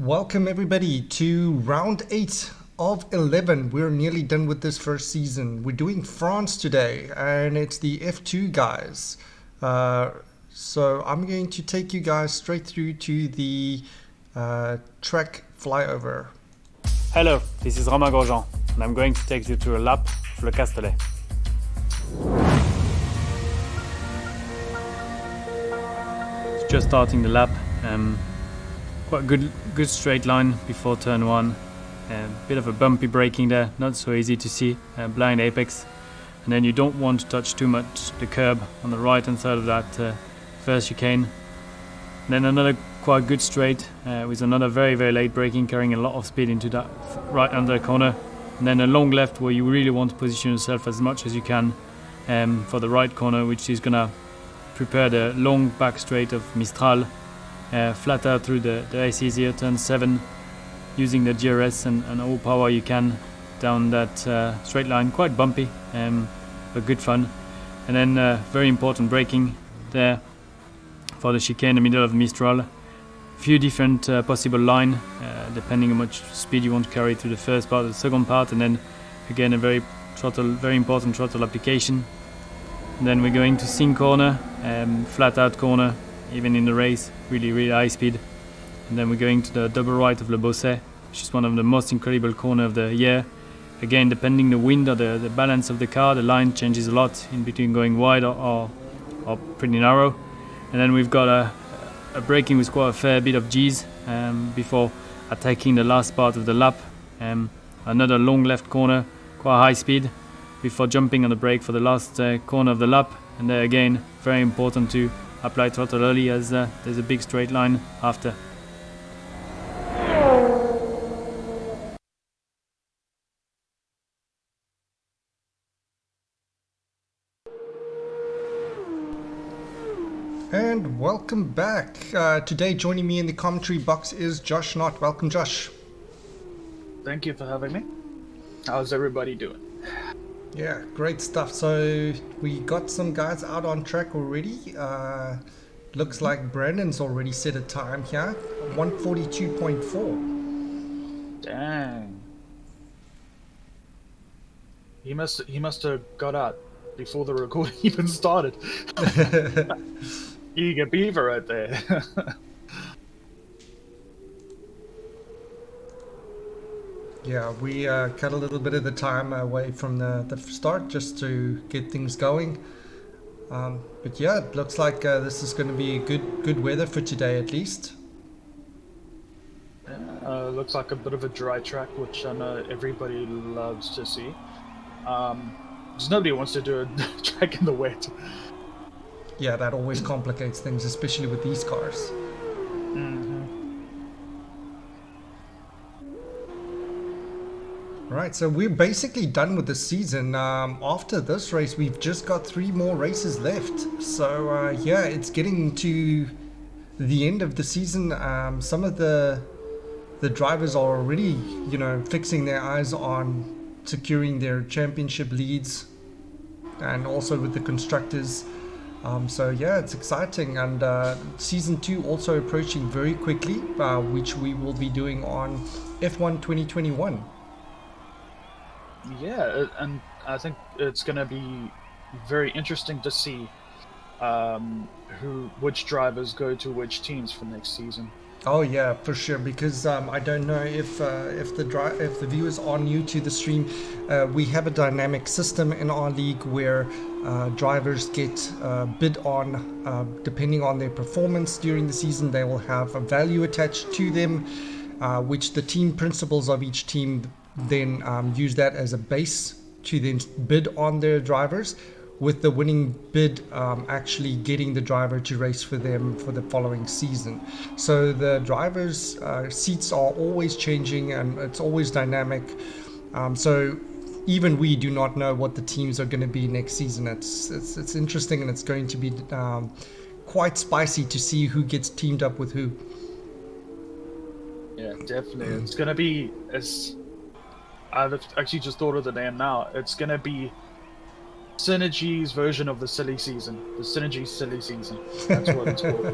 Welcome everybody to round 8 of 11. We're nearly done with this first season. We're doing France today and it's the F2 guys. So I'm going to take you guys straight through to the track flyover. Hello, this is Romain Grosjean and I'm going to take you through a lap of Le Castellet. It's just starting the lap. Quite a good straight line before turn 1. Bit of a bumpy braking there, not so easy to see, blind apex. And then you don't want to touch too much the curb on the right hand side of that first chicane. And then another quite good straight with another very late braking, carrying a lot of speed into that right under corner. And then a long left where you really want to position yourself as much as you can for the right corner, which is going to prepare the long back straight of Mistral. Flat out through the ICs here, turn 7, using the GRS and all power you can down that straight line. Quite bumpy, but good fun. And then very important braking there for the chicane in the middle of Mistral. Few different possible line, depending on how much speed you want to carry through the first part, the second part, and then again a very important throttle application. And then we're going to Sing corner, flat out corner. Even in the race, really high speed. And then we're going to the double right of Le Bosset, which is one of the most incredible corners of the year. Again, depending the wind or the balance of the car, the line changes a lot in between going wide or pretty narrow. And then we've got a braking with quite a fair bit of G's before attacking the last part of the lap. Another long left corner, quite high speed, before jumping on the brake for the last corner of the lap. And there again, very important to apply throttle early as there's a big straight line after. And welcome back. Today joining me in the commentary box is Josh Knott. Welcome, Josh. Thank you for having me. How's everybody doing? Yeah, great stuff. So we got some guys out on track already. Looks like Brandon's already set a time here, 1:42.4. Dang. He must have got out before the recording even started. Eager beaver right there. Yeah, we cut a little bit of the time away from the start just to get things going. But yeah, it looks like this is going to be good weather for today at least. Looks like a bit of a dry track, which I know everybody loves to see. Because nobody wants to do a track in the wet. Yeah, that always complicates things, especially with these cars. Right, so we're basically done with the season. After this race, we've just got 3 more races left. So yeah, it's getting to the end of the season. Some of the drivers are already, fixing their eyes on securing their championship leads, and also with the constructors. So yeah, it's exciting, and season 2 also approaching very quickly, which we will be doing on F1 2021. Yeah, and I think it's going to be very interesting to see which drivers go to which teams for next season. Oh yeah, for sure. Because I don't know if the viewers are new to the stream, we have a dynamic system in our league where drivers get bid on depending on their performance during the season. They will have a value attached to them, which the team principals of each team then use that as a base to then bid on their drivers, with the winning bid actually getting the driver to race for them for the following season. So the drivers' seats are always changing and it's always dynamic. So even we do not know what the teams are going to be next season. It's interesting, and it's going to be quite spicy to see who gets teamed up with who. Yeah, definitely. It's going to be, as I've actually just thought of the name now, it's going to be Synergy's version of the silly season. The Synergy silly season. That's what it's called.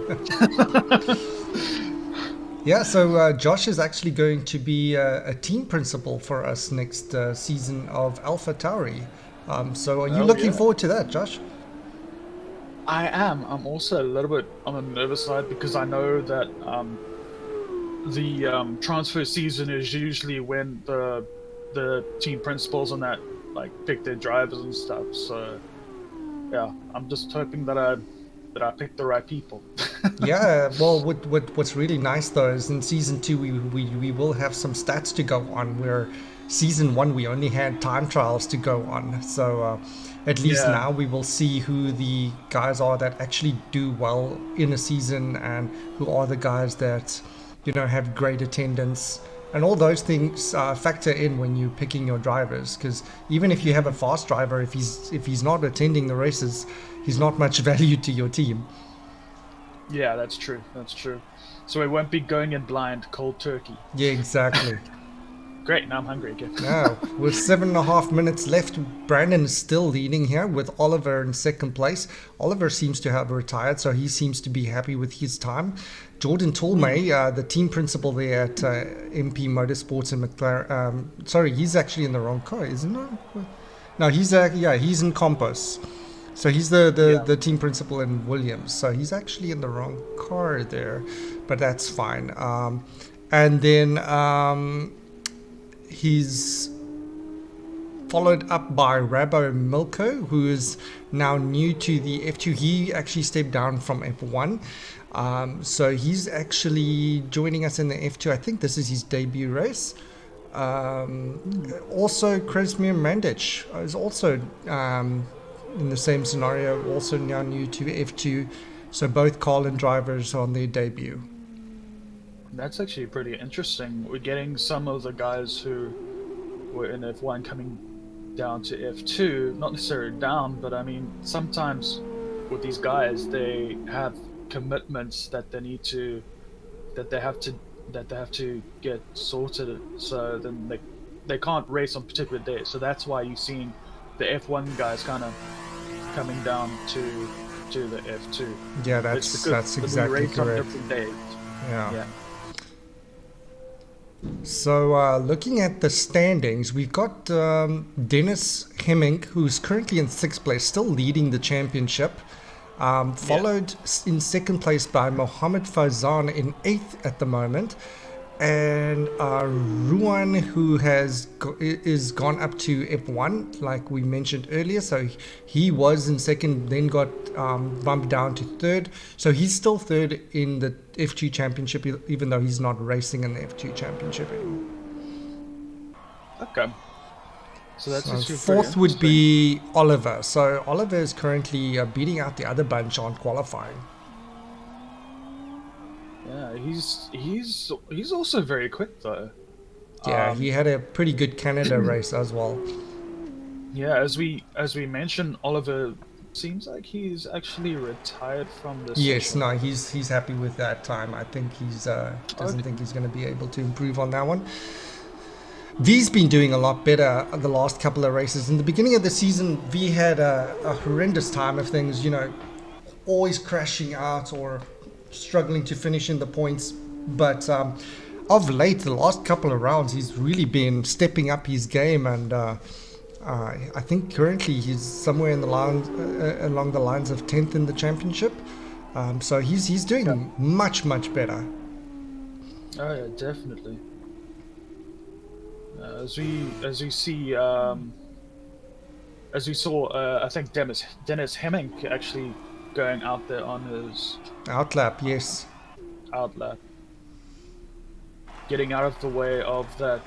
Yeah, so Josh is actually going to be a team principal for us next season of Alpha Tauri. So are you Oh looking yeah, forward to that, Josh? I am. I'm also a little bit on the nervous side because I know that the transfer season is usually when the team principals and that like pick their drivers and stuff. So yeah, I'm just hoping that I pick the right people. Yeah, well, what's really nice though is in season two we will have some stats to go on. Where season one we only had time trials to go on, so at least Yeah, now we will see who the guys are that actually do well in a season and who are the guys that have great attendance. And all those things factor in when you're picking your drivers, because even if you have a fast driver, if he's not attending the races, he's not much value to your team. yeah, that's true. That's true. So we won't be going in blind, cold turkey. Yeah, exactly. Great. Now I'm hungry again. Now, with 7.5 minutes left, Brandon is still leading here with Oliver in second place. Oliver seems to have retired, so he seems to be happy with his time. Jordan Tolmay, the team principal there at MP Motorsports in McLaren. Sorry, he's actually in the wrong car, isn't he? No, he's in Compos. So he's Yeah, the team principal in Williams. So he's actually in the wrong car there, but that's fine. And then he's followed up by Rabo Milko, who is now new to the F2. He actually stepped down from F1. So he's actually joining us in the F2. I think this is his debut race. Also, Krasmir Mandic is also in the same scenario, also now new to F2. So both Carlin drivers on their debut. that's actually pretty interesting. We're getting some of the guys who were in F1 coming down to F2, not necessarily down, but I mean, sometimes with these guys, they have commitments that that they have to, that they have to get sorted. So then they can't race on particular days. So that's why you're seeing the F1 guys kind of coming down to the F2. Yeah, It's because that's we exactly race on correct. different days. Yeah. Yeah. So looking at the standings, we've got Dennis Hemming, who's currently in sixth place, still leading the championship. Followed in second place by Mohammed Faizan in eighth at the moment. And Ruan, who is gone up to F1, like we mentioned earlier. So he was in second, then got bumped down to third. So he's still third in the F2 Championship, even though he's not racing in the F2 Championship anymore. Okay. So that's So actually pretty fourth would interesting. be Oliver. So Oliver is currently beating out the other bunch on qualifying. Yeah, he's also very quick though. Yeah, he had a pretty good Canada race as well. Yeah, as we mentioned, Oliver seems like he's actually retired from the Yes, session. no, he's happy with that time. I think he's doesn't Okay. think he's going to be able to improve on that one. V's been doing a lot better the last couple of races. In the beginning of the season, V had a horrendous time of things, always crashing out or struggling to finish in the points. But of late, the last couple of rounds, he's really been stepping up his game, and I think currently he's somewhere in the line, along the lines of 10th in the championship. So he's doing much better. Oh yeah, definitely. As we see as we saw, I think Dennis Hemming actually going out there on his Outlap, yes. outlap, getting out of the way of that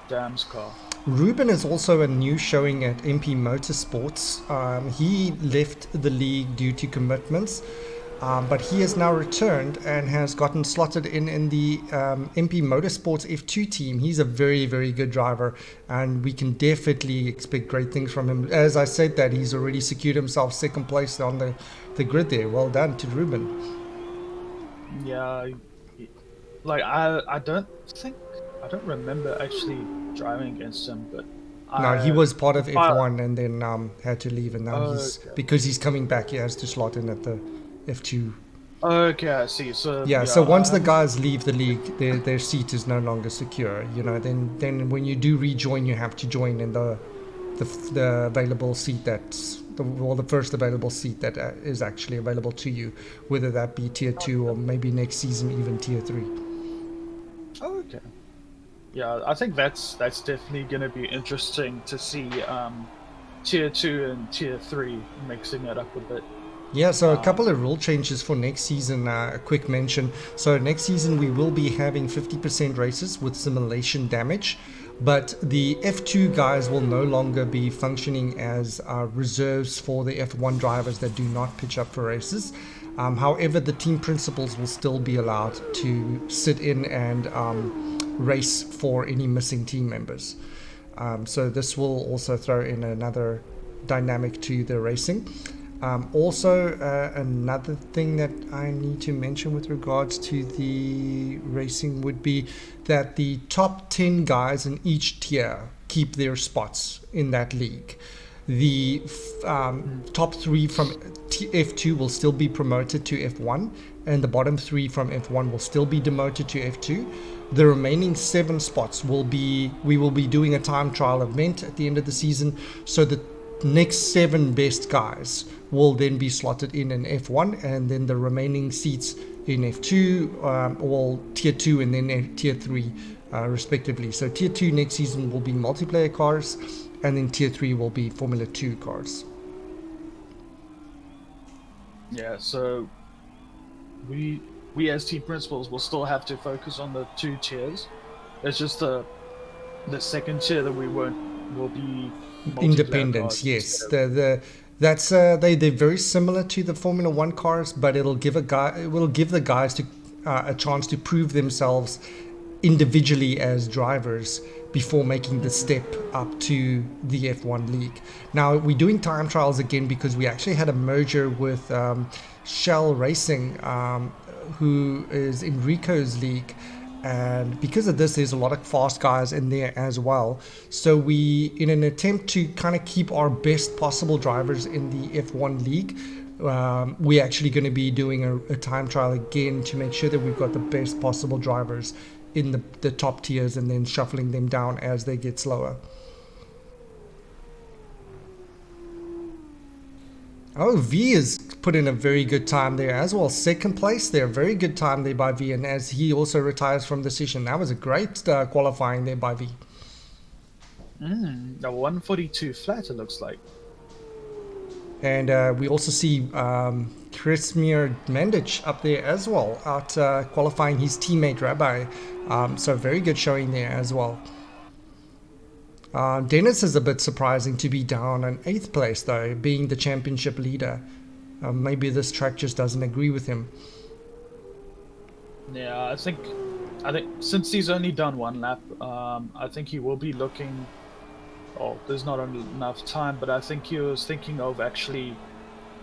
Dam's car. Ruben is also a new showing at MP Motorsports. He left the league due to commitments, but he has now returned and has gotten slotted in the MP Motorsports F2 team. He's a very good driver, and we can definitely expect great things from him. As I said that, he's already secured himself second place on the grid there. Well done to Ruben. Yeah, like I don't remember actually driving against him, but No, he was part of I, F1 and then had to leave, and now oh, he's okay. because he's coming back. He has to slot in at the F2 Okay, I see. So Yeah, yeah, so I once the haven't. guys leave the league, their seat is no longer secure. You know, then when you do rejoin, you have to join in the available seat that's the first available seat that is actually available to you, whether that be tier 2 or maybe next season even tier 3. Okay. Yeah, I think that's definitely going to be interesting to see tier two and tier three mixing it up a bit. Yeah, so a couple Um, of rule changes for next season. A quick mention. So next season we will be having 50% races with simulation damage, but the F2 guys will no longer be functioning as reserves for the F1 drivers that do not pitch up for races. However, the team principals will still be allowed to sit in and race for any missing team members. So this will also throw in another dynamic to the racing. Also, another thing that I need to mention with regards to the racing would be that the top 10 guys in each tier keep their spots in that league. The top three from F2 will still be promoted to F1, and the bottom three from F1 will still be demoted to F2. The remaining 7 spots we will be doing a time trial event at the end of the season, so the next 7 best guys will then be slotted in F1, and then the remaining seats in F2, all tier 2 and then tier 3 respectively. So tier 2 next season will be multiplayer cars, and then tier 3 will be Formula 2 cars. yeah, so we as team principals will still have to focus on the two tiers. It's just the second tier that we won't will be multiplayer Independence, cards instead yes. of. That's they're very similar to the Formula One cars, but it will give the guys to a chance to prove themselves individually as drivers before making the step up to the F1 league. Now we're doing time trials again because we actually had a merger with Shell Racing, who is Enrico's league, and because of this there's a lot of fast guys in there as well. So we, in an attempt to kind of keep our best possible drivers in the F1 league, we're actually going to be doing a time trial again to make sure that we've got the best possible drivers in the top tiers, and then shuffling them down as they get slower. Oh, V has put in a very good time there as well. Second place there. Very good time there by V. And as he also retires from the session, that was a great qualifying there by V. A 142 flat, it looks like. And we also see Krismir Mendic up there as well, out qualifying his teammate Rabbi. So very good showing there as well. Dennis is a bit surprising to be down in 8th place though, being the championship leader. Maybe this track just doesn't agree with him. Yeah, I think since he's only done one lap, I think he will be looking. Oh, there's not enough time, but I think he was thinking of actually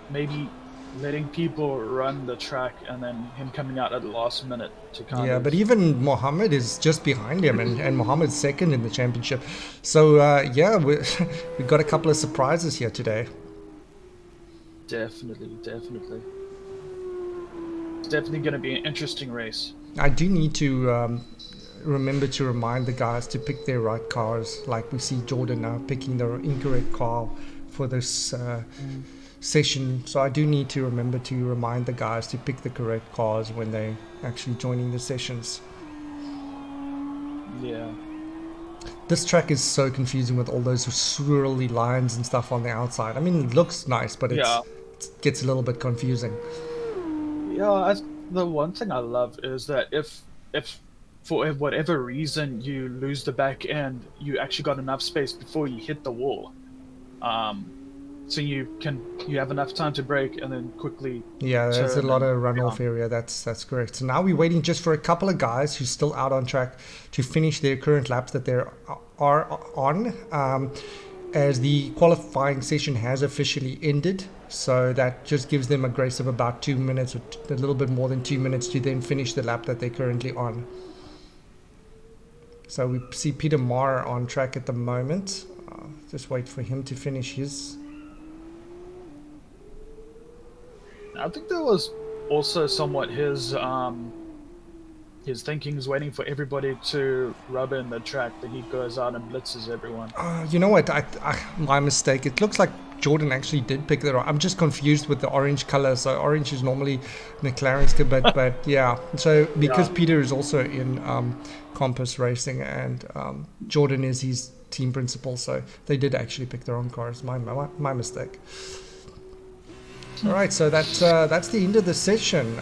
maybe letting people run the track and then him coming out at the last minute to kind Yeah, of. but even Mohammed is just behind him, and Mohammed's second in the championship. So yeah, we've got a couple of surprises here today. Definitely, definitely. It's definitely going to be an interesting race. I do need to remember to remind the guys to pick their right cars. Like we see Jordan now picking the incorrect car for this session. So I do need to remember to remind the guys to pick the correct cars when they actually joining the sessions. Yeah. This track is so confusing with all those swirly lines and stuff on the outside. I mean, it looks nice, but it gets a little bit confusing. Yeah, the one thing I love is that if for whatever reason you lose the back end, you actually got enough space before you hit the wall. So you have enough time to brake and then quickly. Yeah, there's a turn lot and of runoff area. That's correct. So now we're waiting just for a couple of guys who's still out on track to finish their current laps that they are on, as the qualifying session has officially ended. So that just gives them a grace of about 2 minutes, or a little bit more than 2 minutes, to then finish the lap that they're currently on. So we see Peter Marr on track at the moment. Just wait for him to finish his. I think there was also somewhat his thinking is waiting for everybody to rub in the track, then he goes out and blitzes everyone. You know what? My mistake. It looks like Jordan actually did pick that. I'm just confused with the orange color. So orange is normally McLaren's, but yeah. So because Yeah. Peter is also in Compass Racing and Jordan is his team principal, so they did actually pick their own cars. My mistake. All right, so that's the end of the session,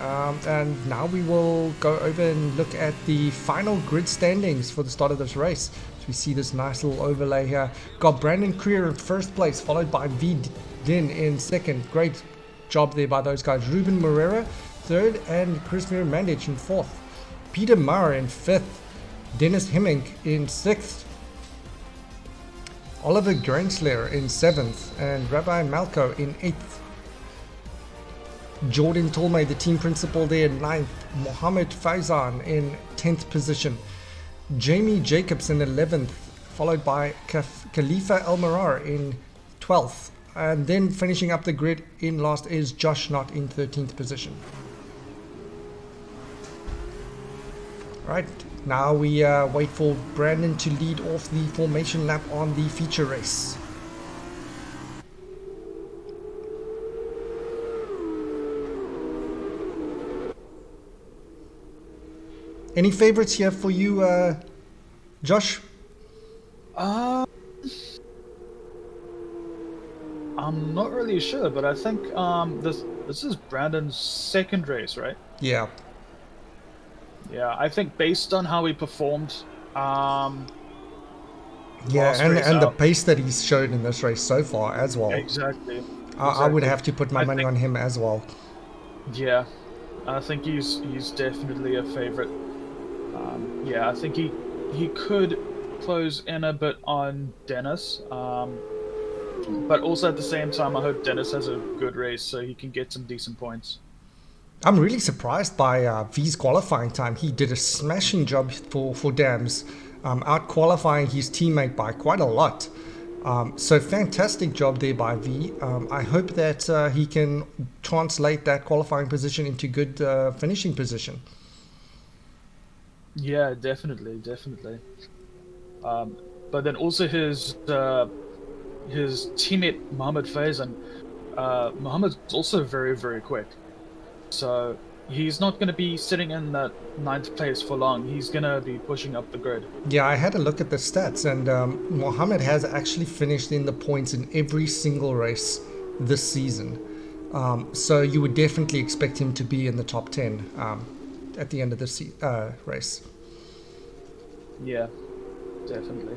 and now we will go over and look at the final grid standings for the start of this race. So we see this nice little overlay here. Got Brandon Creer in first place, followed by V. Din in second. Great job there by those guys. Ruben Moreira third, and Chris Mirmandic in fourth. Peter Maher in fifth. Dennis Hemming in sixth. Oliver Grensler in seventh, and Rabbi Malko in eighth. Jordan Tolmay, the team principal there in 9th. Mohammed Faizan in 10th position. Jamie Jacobs in 11th, followed by Khalifa El-Marar in 12th. And then finishing up the grid in last is Josh Knott in 13th position. Right, now we wait for Brandon to lead off the formation lap on the feature race. Any favorites here for you, Josh? I'm not really sure, but I think this is Brandon's second race, right? Yeah. Yeah, I think based on how he performed, Yeah, last and race the out. pace that he's showed in this race so far as well. Exactly. I would Exactly. have to put my I money think- on him as well. Yeah, I think he's definitely a favorite. Yeah, I think he could close in a bit on Dennis, but also at the same time, I hope Dennis has a good race so he can get some decent points. I'm really surprised by V's qualifying time. He did a smashing job for Dams, out qualifying his teammate by quite a lot. So fantastic job there by V. I hope that he can translate that qualifying position into good finishing position. Yeah, definitely. But then also his teammate Mohammed Faizan, Mohammed's also very, very quick. So he's not going to be sitting in that 9th place for long. He's going to be pushing up the grid. Yeah, I had a look at the stats, and Mohammed has actually finished in the points in every single race this season. So you would definitely expect him to be in the top 10 at the end of this race. Yeah, definitely.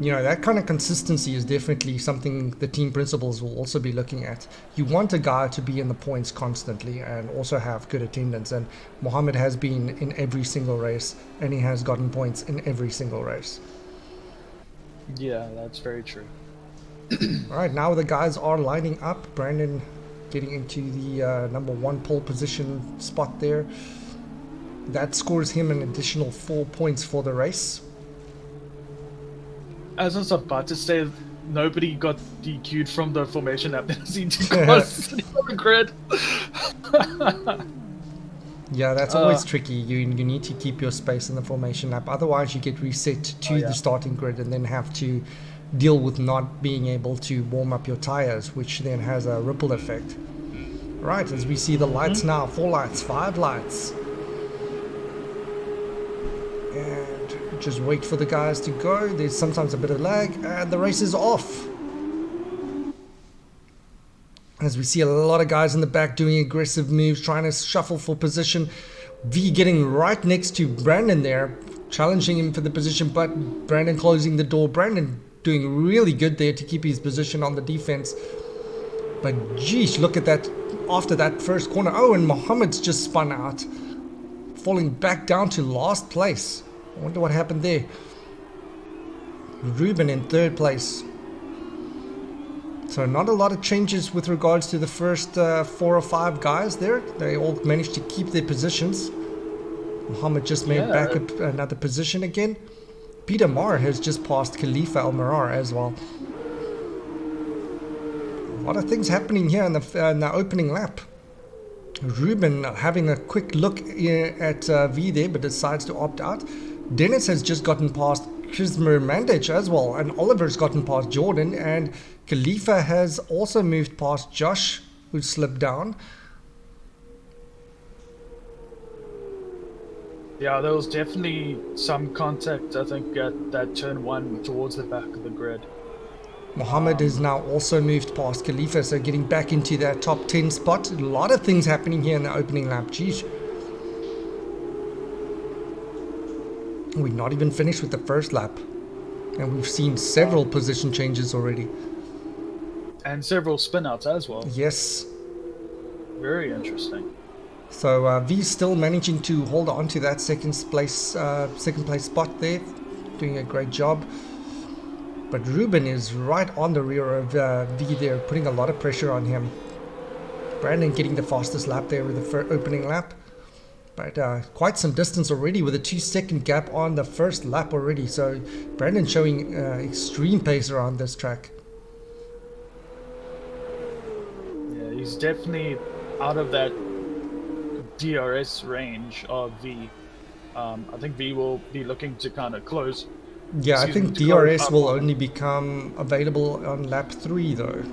You know, that kind of consistency is definitely something the team principals will also be looking at. You want a guy to be in the points constantly and also have good attendance, and Mohammed has been in every single race, and he has gotten points in every single race. Yeah, that's very true. All right, now the guys are lining up. Brandon getting into the number 1 pole position spot there. That scores him an additional 4 points for the race. As I was about to say, nobody got DQ'd from the formation lap. They seem to cross sitting on the grid. Yeah, that's always tricky. You need to keep your space in the formation lap. Otherwise, you get reset to the starting grid and then have to deal with not being able to warm up your tires, which then has a ripple effect. Right, as we see the lights now, 4 lights, 5 lights. And just wait for the guys to go. There's sometimes a bit of lag, and the race is off. As we see a lot of guys in the back doing aggressive moves, trying to shuffle for position. V getting right next to Brandon there, challenging him for the position, but Brandon closing the door. Brandon doing really good there to keep his position on the defense. But geez, look at that after that first corner. Oh, and Mohammed's just spun out, falling back down to last place. I wonder what happened there. Ruben in 3rd place. So not a lot of changes with regards to the first 4 or 5 guys there. They all managed to keep their positions. Mohammed just made back up another position again. Peter Maher has just passed Khalifa El-Marar as well. A lot of things happening here in the opening lap. Ruben having a quick look at V there, but decides to opt out. Dennis has just gotten past Kismer Mandich as well, and Oliver's gotten past Jordan, and Khalifa has also moved past Josh, who slipped down. Yeah, there was definitely some contact, I think, at that turn 1 towards the back of the grid. Mohammed has now also moved past Khalifa, so getting back into that top 10 spot. A lot of things happening here in the opening lap. Geez. We're not even finished with the first lap. And we've seen several position changes already. And several spin-outs as well. Yes. Very interesting. So V's still managing to hold on to that second place spot there. Doing a great job. But Ruben is right on the rear of V there, putting a lot of pressure on him. Brandon getting the fastest lap there with the opening lap. But quite some distance already with a 2-second gap on the first lap already. So Brandon showing extreme pace around this track. Yeah, he's definitely out of that DRS range of V. I think V will be looking to kind of close. Yeah, I think DRS will only become available on lap 3 though.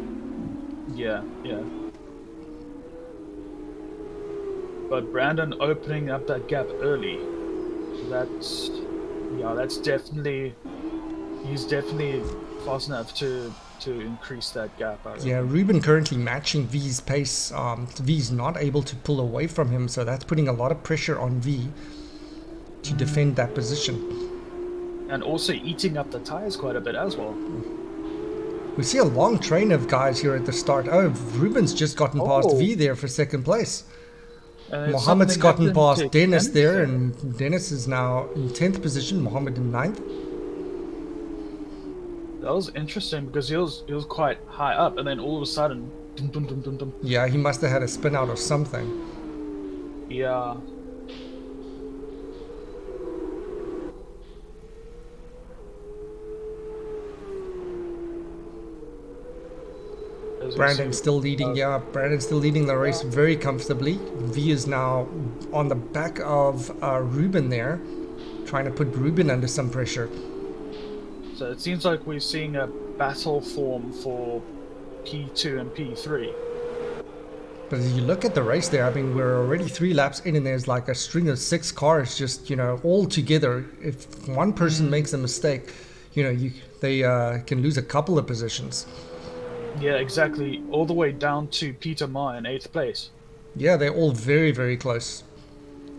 Yeah. But Brandon opening up that gap early, that's definitely, he's definitely fast enough to increase that gap. Yeah, Ruben currently matching V's pace. V's not able to pull away from him, so that's putting a lot of pressure on V to defend that position. And also eating up the tires quite a bit as well. We see a long train of guys here at the start. Oh, Ruben's just gotten past V there for second place. Mohammed's gotten past Dennis there, and Dennis is now in 10th position, Mohammed in 9th. That was interesting because he was quite high up, and then all of a sudden, dum, dum, dum, dum, dum. Yeah, he must have had a spin out or something. Yeah. Brandon's still leading, Brandon's still leading the race very comfortably. V is now on the back of Ruben there, trying to put Ruben under some pressure. So it seems like we're seeing a battle form for P2 and P3. But as you look at the race there, I mean, we're already 3 laps in and there's like a string of 6 cars just, all together. If one person makes a mistake, they can lose a couple of positions. Yeah, exactly. All the way down to Peter Ma in 8th place. Yeah, they're all very, very close.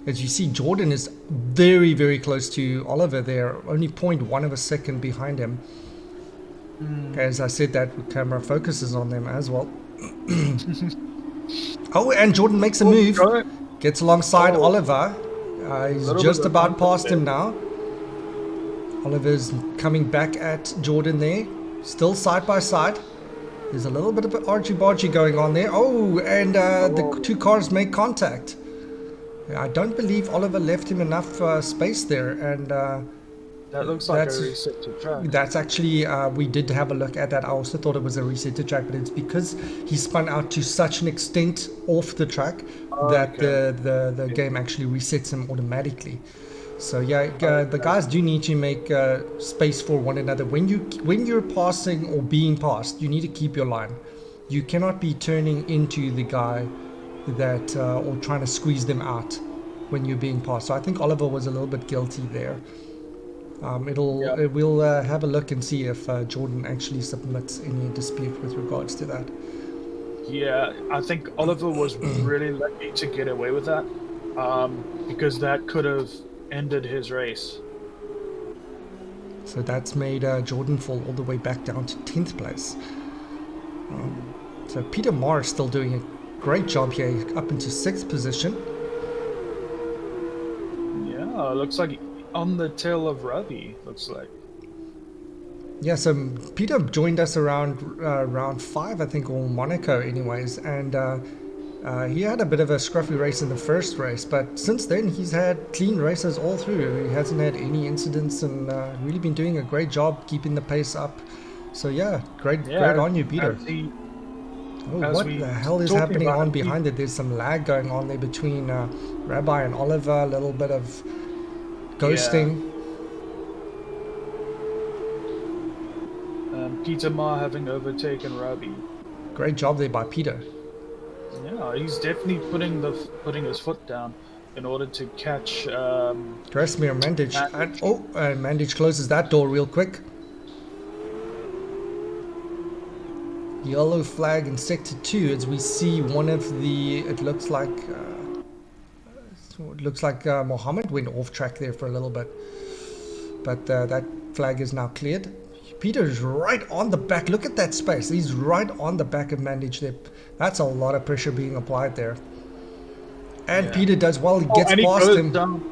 As you see, Jordan is very, very close to Oliver there. Only 0.1 of a second behind him. As I said, that camera focuses on them as well. Oh, and Jordan makes a move. Gets alongside Oliver. He's just about past him now. Oliver's coming back at Jordan there. Still side by side. There's a little bit of argy-bargy going on there. Oh, and the 2 cars make contact. I don't believe Oliver left him enough space there, and that looks like a reset to track. That's actually, we did have a look at that. I also thought it was a reset to track, but it's because he spun out to such an extent off the track that the game actually resets him automatically. So yeah, the guys do need to make space for one another. When you're passing or being passed, you need to keep your line. You cannot be turning into the guy that or trying to squeeze them out when you're being passed. So I think Oliver was a little bit guilty there. We'll have a look and see if Jordan actually submits any dispute with regards to that. Yeah, I think Oliver was really lucky to get away with that, because that could have ended his race. So that's made Jordan fall all the way back down to 10th place. So Peter Marr is still doing a great job here, up into 6th position. Yeah, looks like on the tail of Ravi, looks like. Yeah, so Peter joined us around round 5, I think, or Monaco anyways, and he had a bit of a scruffy race in the first race, but since then he's had clean races all through. He hasn't had any incidents and really been doing a great job keeping the pace up. So yeah, great on you, Peter. Oh, as what we the hell is talking happening about on it, behind it? There's some lag going on there between Rabbi and Oliver. A little bit of yeah, ghosting. Peter Ma having overtaken Robbie. Great job there by Peter. Yeah, he's definitely putting his foot down in order to catch Krasimir Mandic. And, Mandage. oh, and Mandic closes that door real quick. Yellow flag in sector 2 as we see one of the, it looks like Mohammed went off track there for a little bit, but that flag is now cleared. Peter is right on the back. Look at that space. He's right on the back of Mandic there. That's a lot of pressure being applied there. And Yeah. Peter does well. He Oh, gets and he past goes him. down.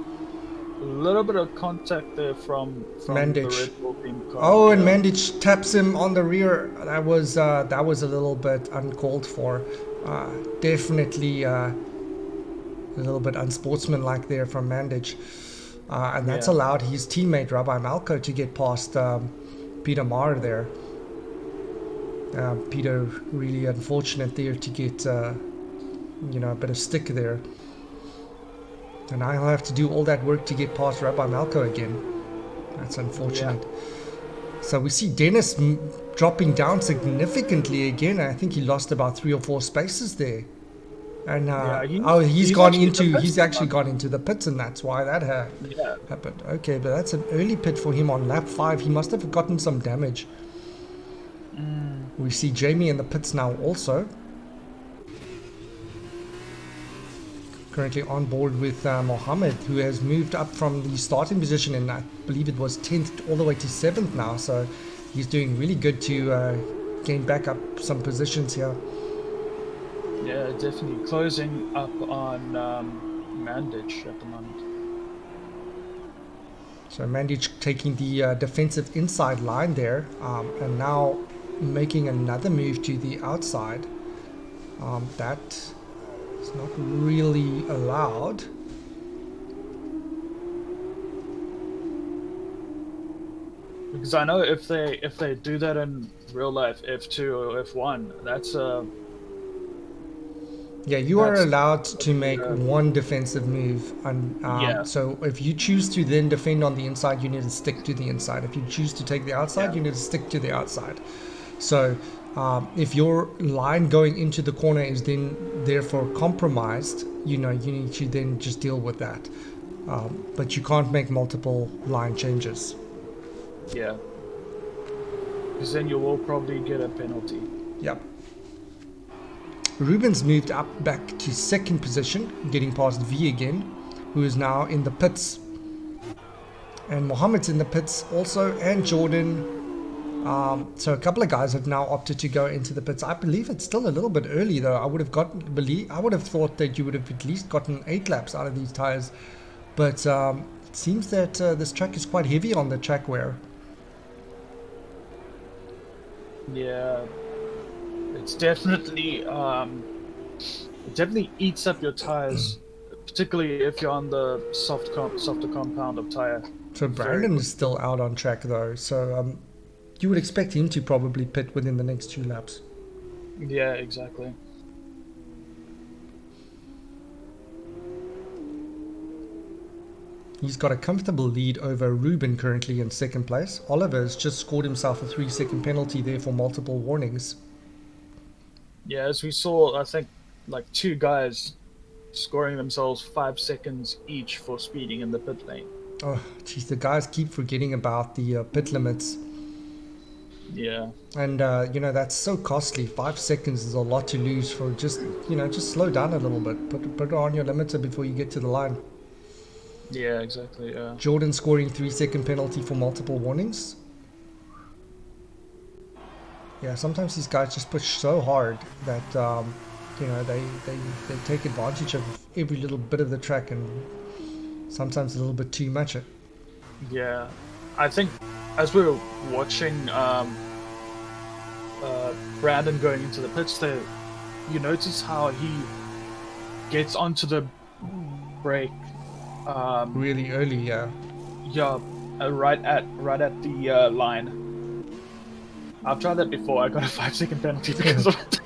A little bit of contact there from the Mandich. Red Bull team car. Oh, and yeah. Mandic taps him on the rear. That was a little bit uncalled for. Definitely a little bit unsportsmanlike there from Mandic. And that's Yeah. allowed his teammate Rabbi Malko to get past Peter Marr there. Peter really unfortunate there to get a bit of stick there. And I'll have to do all that work to get past Rabbi Malko again. That's unfortunate. Yeah. So we see Dennis dropping down significantly again. I think he lost about 3 or 4 spaces there. And he's actually gone into the pits, and that's why that happened. Okay, but that's an early pit for him on lap 5. He must have gotten some damage. We see Jamie in the pits now also. Currently on board with Mohammed, who has moved up from the starting position, and I believe it was 10th all the way to 7th now. So he's doing really good to gain back up some positions here. Yeah, definitely closing up on Mandich at the moment. So Mandich taking the defensive inside line there, and now making another move to the outside. That is not really allowed. Because I know if they do that in real life, F2 or F1, that's yeah, you are allowed to make one defensive move, and so if you choose to then defend on the inside, you need to stick to the inside. If you choose to take the outside, you need to stick to the outside. So if your line going into the corner is then therefore compromised, you need to then just deal with that. But you can't make multiple line changes. Yeah. Because then you will probably get a penalty. Yep. Ruben's moved up back to 2nd position, getting past V again, who is now in the pits. And Mohammed's in the pits also, and Jordan. So a couple of guys have now opted to go into the pits. I believe it's still a little bit early though. I would have thought that you would have at least gotten 8 laps out of these tires. But it seems that this track is quite heavy on the track wear. Yeah, it's definitely it definitely eats up your tires, particularly if you're on the softer compound of tire. So Brandon is still out on track though, so you would expect him to probably pit within the next 2 laps. Yeah, exactly. He's got a comfortable lead over Ruben currently in 2nd place. Oliver's just scored himself a 3-second penalty there for multiple warnings. Yeah, as we saw, I think like 2 guys scoring themselves 5 seconds each for speeding in the pit lane. Oh, geez, the guys keep forgetting about the pit limits. Yeah. And, that's so costly. 5 seconds is a lot to lose for just slow down a little bit. Put on your limiter before you get to the line. Yeah, exactly, yeah. Jordan scoring 3-second penalty for multiple warnings. Yeah, sometimes these guys just push so hard that, they take advantage of every little bit of the track, and sometimes a little bit too much. Yeah. I think as we were watching Brandon going into the pits there, you notice how he gets onto the brake really early, yeah. Yeah, right at the line. I've tried that before. I got a 5-second penalty because of it.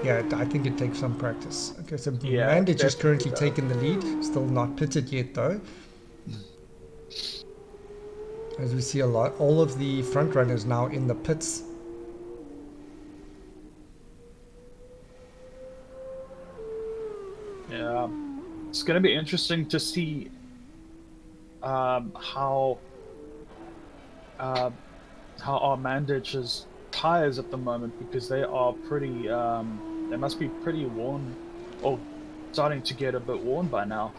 Yeah, I think it takes some practice. Okay, so Yeah, it Mandich is definitely currently does. taking the lead. Still not pitted yet, though. As we see all of the front runners now in the pits. Yeah, it's going to be interesting to see how Armandich's tires at the moment, because they are pretty. They must be pretty worn, or starting to get a bit worn by now.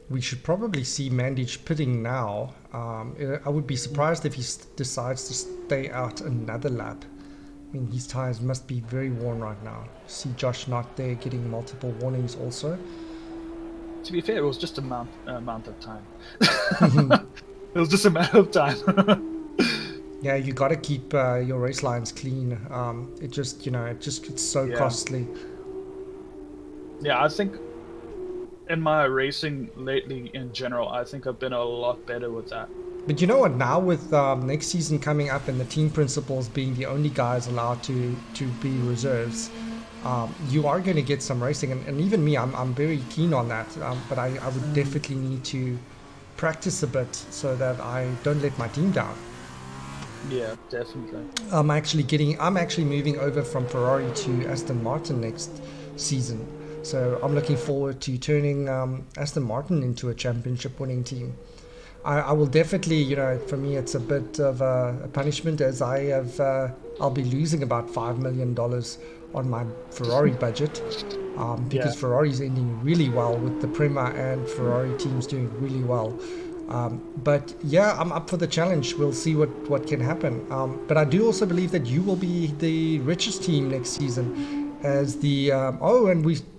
We should probably see Mandich pitting now. I would be surprised if he decides to stay out another lap. I mean, his tires must be very worn right now. See Josh not there, getting multiple warnings also. To be fair, it was just amount of time. It was just a matter of time. Yeah, you got to keep your race lines clean. It just gets so costly. Yeah, I think in my racing lately in general, I think I've been a lot better with that. But you know what? Now with next season coming up and the team principals being the only guys allowed to be reserves, you are going to get some racing. And even me, I'm very keen on that. But I would definitely need to practice a bit so that I don't let my team down. Yeah, definitely. I'm actually moving over from Ferrari to Aston Martin next season. So I'm looking forward to turning Aston Martin into a championship winning team. I will definitely, for me, it's a bit of a punishment as I'll be losing about $5 million on my Ferrari budget because Ferrari's ending really well with the Prima and Ferrari teams doing really well. But yeah, I'm up for the challenge. We'll see what can happen. But I do also believe that you will be the richest team next season. As the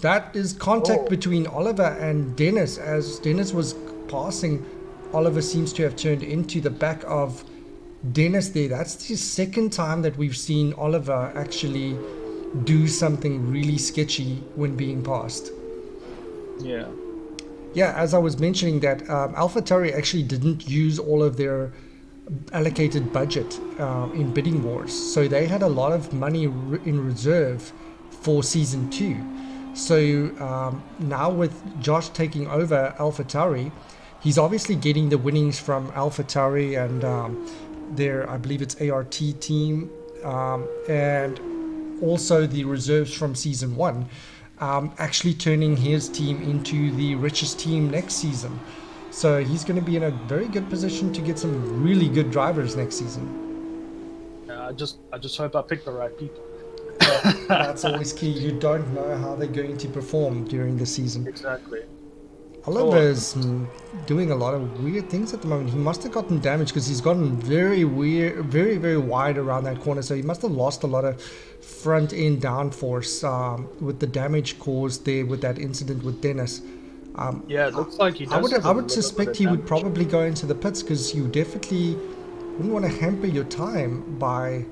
that is contact between Oliver and Dennis. As Dennis was passing, Oliver seems to have turned into the back of Dennis there. That's the second time that we've seen Oliver actually do something really sketchy when being passed. Yeah. Yeah, as I was mentioning that AlphaTauri actually didn't use all of their allocated budget in bidding wars. So they had a lot of money in reserve for season 2. So now with Josh taking over AlphaTauri, he's obviously getting the winnings from AlphaTauri and their, I believe it's ART team, and also the reserves from season 1, actually turning his team into the richest team next season. So he's going to be in a very good position to get some really good drivers next season. I just hope I pick the right people. That's always key. You don't know how they're going to perform during the season. Exactly. Oliver is doing a lot of weird things at the moment. He must have gotten damaged because he's gotten very weird, very, very wide around that corner. So he must have lost a lot of front end downforce with the damage caused there with that incident with Dennis. Yeah, it looks like he does. I would suspect he would probably go into the pits because you definitely wouldn't want to hamper your time by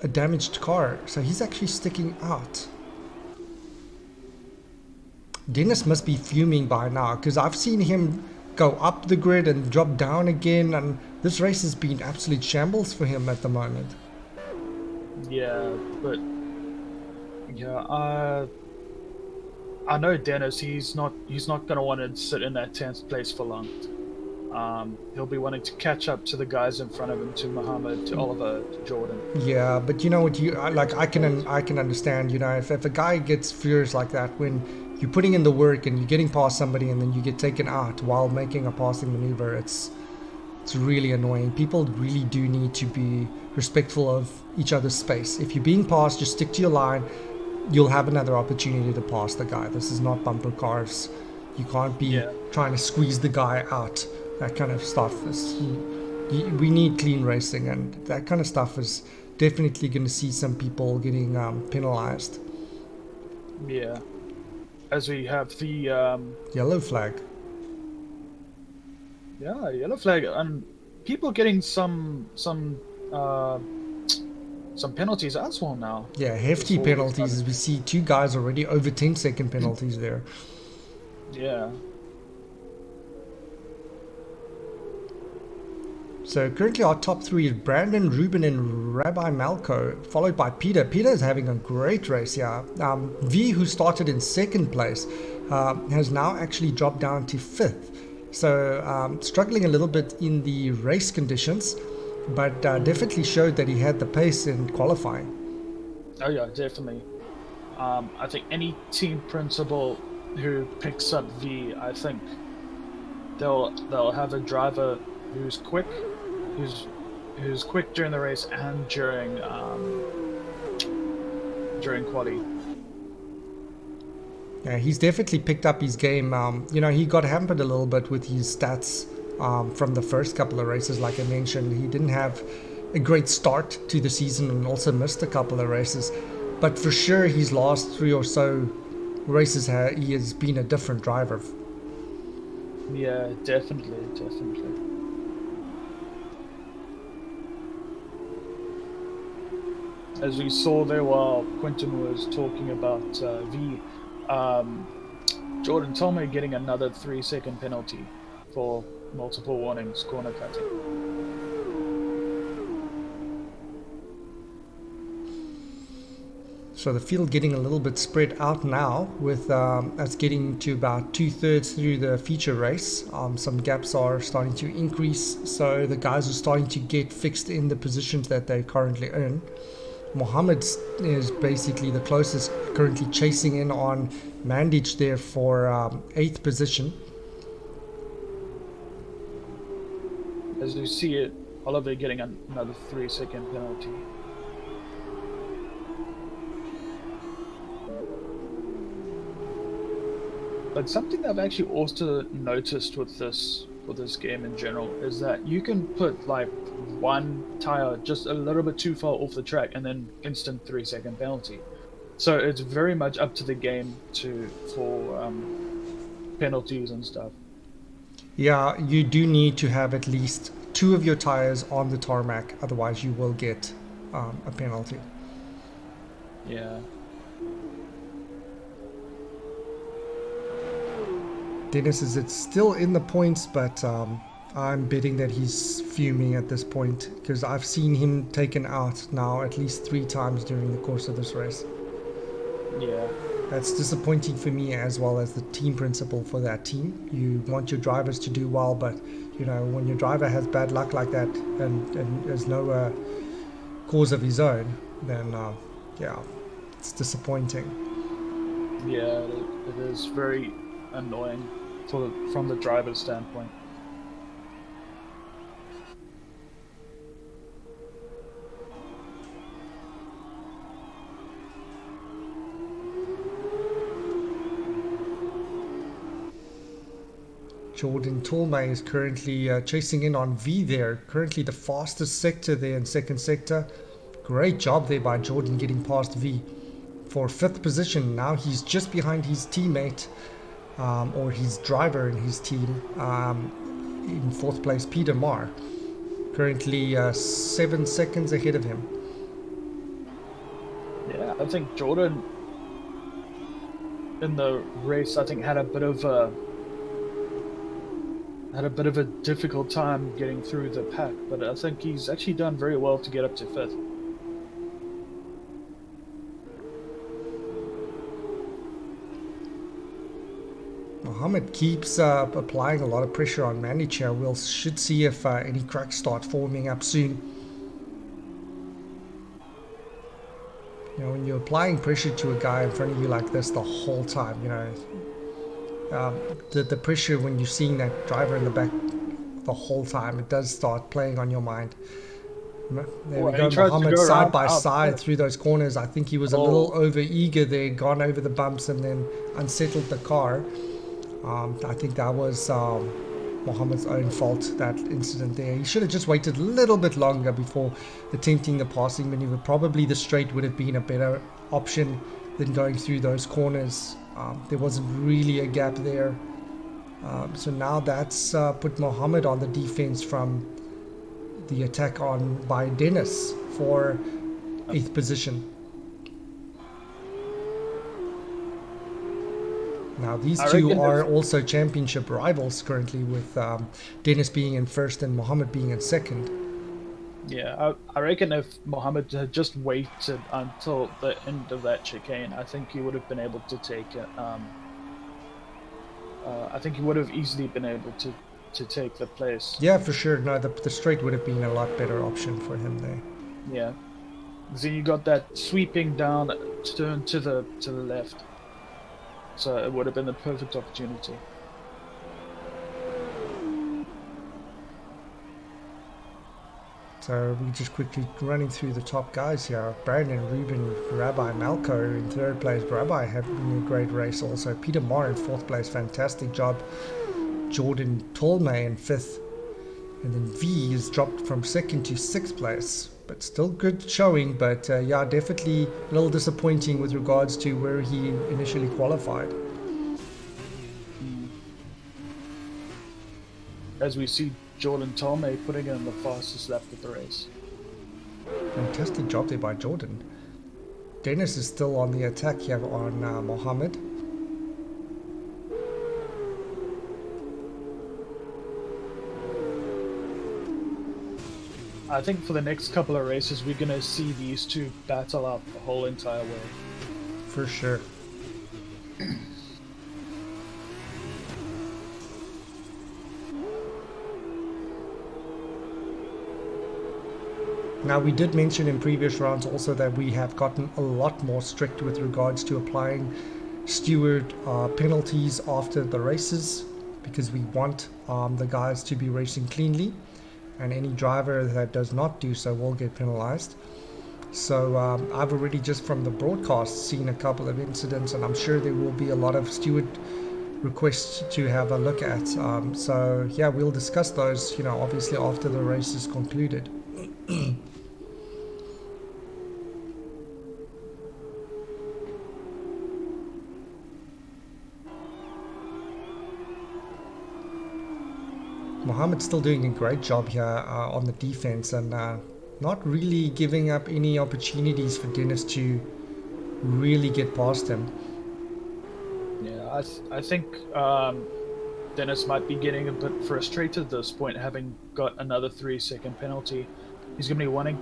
a damaged car. So he's actually sticking out. Dennis must be fuming by now because I've seen him go up the grid and drop down again, and this race has been absolute shambles for him at the moment. Yeah, but I know Dennis. He's not gonna want to sit in that 10th place for long. He'll be wanting to catch up to the guys in front of him, to Muhammad, to Oliver, to Jordan. Yeah, but you know what? I can understand. If a guy gets furious like that when you're putting in the work and you're getting past somebody and then you get taken out while making a passing maneuver, it's really annoying. People really do need to be respectful of each other's space. If you're being passed, just stick to your line. You'll have another opportunity to pass the guy. This is not bumper cars. You can't be trying to squeeze the guy out. That kind of stuff we need clean racing, and that kind of stuff is definitely going to see some people getting penalized. Yeah. As we have the Yellow flag. Yeah, yellow flag, and people getting some penalties as well now. Yeah, hefty All of a penalties, sudden. as we see two guys already over 10-second penalties there. Yeah. So currently our top three is Brandon, Ruben, and Rabbi Malco, followed by Peter. Peter is having a great race here. V, who started in second place, has now actually dropped down to fifth. So struggling a little bit in the race conditions, but definitely showed that he had the pace in qualifying. Oh yeah, definitely. I think any team principal who picks up V, I think they'll have a driver who's quick, who's quick during the race and during quali. Yeah, he's definitely picked up his game. He got hampered a little bit with his stats from the first couple of races. Like I mentioned, he didn't have a great start to the season and also missed a couple of races. But for sure, his last three or so races, he has been a different driver. Yeah, definitely, definitely. As we saw there while Quentin was talking about V, Jordan Tomei getting another 3-second penalty for multiple warnings, corner cutting. So the field getting a little bit spread out now, with us getting to about 2/3 through the feature race. Some gaps are starting to increase, so the guys are starting to get fixed in the positions that they currently in. Mohammed is basically the closest, currently chasing in on Mandich there for 8th position. As you see it, Oliver getting another 3-second penalty. But something I've actually also noticed with this game in general is that you can put like one tire just a little bit too far off the track and then instant 3-second penalty. So it's very much up to the game for penalties and stuff. Yeah, you do need to have at least 2 of your tires on the tarmac, otherwise you will get a penalty. Yeah. Dennis is still in the points, but I'm betting that he's fuming at this point, because I've seen him taken out now at least 3 times during the course of this race. Yeah. That's disappointing for me as well as the team principal for that team. You want your drivers to do well, but when your driver has bad luck like that and there's no cause of his own, then it's disappointing. Yeah, it is very annoying from the driver's standpoint. Jordan Tolmay is currently chasing in on V there. Currently the fastest sector there in second sector. Great job there by Jordan getting past V for 5th position. Now he's just behind his teammate or his driver in his team. In 4th place, Peter Marr. Currently 7 seconds ahead of him. Yeah, I think Jordan in the race, I think, had a bit of a difficult time getting through the pack, but I think he's actually done very well to get up to 5th. Mohammed keeps applying a lot of pressure on Mandich here. We should see if any cracks start forming up soon. When you're applying pressure to a guy in front of you like this the whole time, the pressure when you're seeing that driver in the back the whole time, it does start playing on your mind. There we go, Mohammed side by side through those corners. I think he was a little over eager there, gone over the bumps and then unsettled the car. I think that was Mohammed's own fault, that incident there. He should have just waited a little bit longer before attempting the passing maneuver. Probably the straight would have been a better option than going through those corners. There wasn't really a gap there. So now that's put Mohammed on the defense from the attack on by Dennis for 8th position. Now these two are also championship rivals currently, with Dennis being in 1st and Mohammed being in 2nd. Yeah, I reckon if Mohammed had just waited until the end of that chicane, I think he would have been able to take it. I think he would have easily been able to take the place. Yeah, for sure. No, the straight would have been a lot better option for him there. Yeah, then you got that sweeping down turn to the left, so it would have been the perfect opportunity. So we just quickly running through the top guys here. Brandon, Ruben, Rabbi, Malco in 3rd place. Rabbi having a great race also. Peter Marr in 4th place, fantastic job. Jordan Tolmay in 5th. And then V is dropped from 2nd to 6th place. But still good showing, but yeah, definitely a little disappointing with regards to where he initially qualified. As we see Jordan Tolmay putting in the fastest lap of the race. Fantastic job there by Jordan. Dennis is still on the attack here on Mohammed. I think for the next couple of races, we're going to see these two battle out the whole entire way. For sure. Now, we did mention in previous rounds also that we have gotten a lot more strict with regards to applying steward penalties after the races, because we want the guys to be racing cleanly, and any driver that does not do so will get penalized. So I've already just from the broadcast seen a couple of incidents, and I'm sure there will be a lot of steward requests to have a look at. So yeah, we'll discuss those, you know, obviously after the race is concluded. Mohammed's still doing a great job here on the defense, and not really giving up any opportunities for Dennis to really get past him. Yeah, I think Dennis might be getting a bit frustrated at this point, having got another 3-second penalty. He's going to be wanting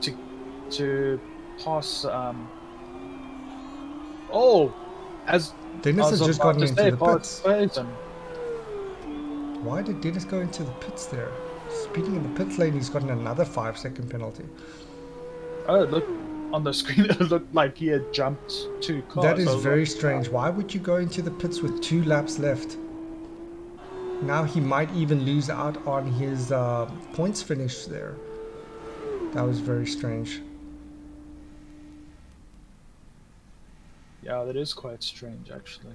to pass. Dennis has just gotten into the pits. Poison. Why did Dennis go into the pits there? Speeding in the pit lane, he's gotten another 5-second penalty. Oh, look, on the screen it looked like he had jumped 2 cars. That is very strange. Why would you go into the pits with 2 laps left? Now he might even lose out on his points finish there. That was very strange. Yeah, that is quite strange, actually.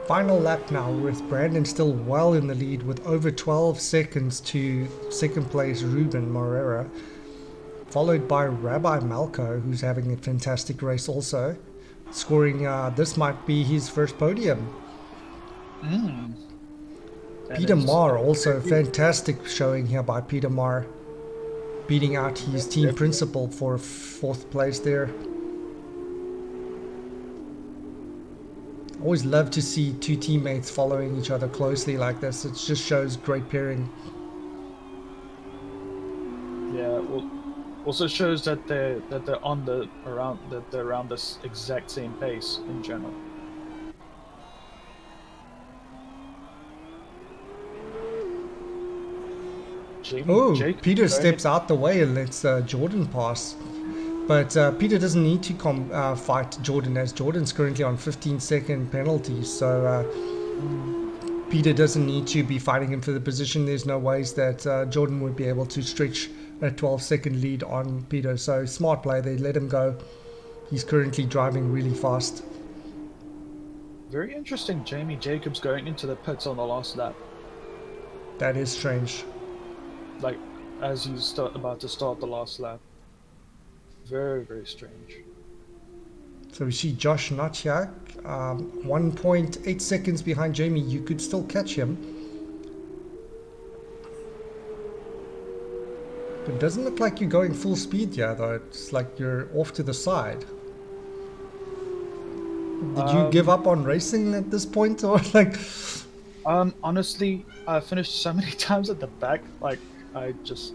Final lap now, with Brandon still well in the lead with over 12 seconds to 2nd place Ruben Morera, followed by Rabbi Malco, who's having a fantastic race also, scoring this might be his first podium. Peter Marr also fantastic showing here by Peter Marr, beating out his team principal for 4th place there. Always love to see 2 teammates following each other closely like this. It just shows great pairing. Yeah, well, Also shows that they're on the around that they're around this exact same pace in general. Jamie Oh, Jake Peter going in. steps out the way and lets Jordan pass. But Peter doesn't need to fight Jordan, as Jordan's currently on 15-second penalty. So Peter doesn't need to be fighting him for the position. There's no ways that Jordan would be able to stretch a 12-second lead on Peter. So smart play. They let him go. He's currently driving really fast. Very interesting. Jamie Jacobs going into the pits on the last lap, That is strange. like as he's about to start the last lap. Very, very strange. So we see Josh Notchak, 1.8 seconds behind Jamie. You could still catch him. But it doesn't look like you're going full speed yet, though. It's like you're off to the side. Did you give up on racing at this point, or like? Honestly, I finished so many times at the back. Like, I just,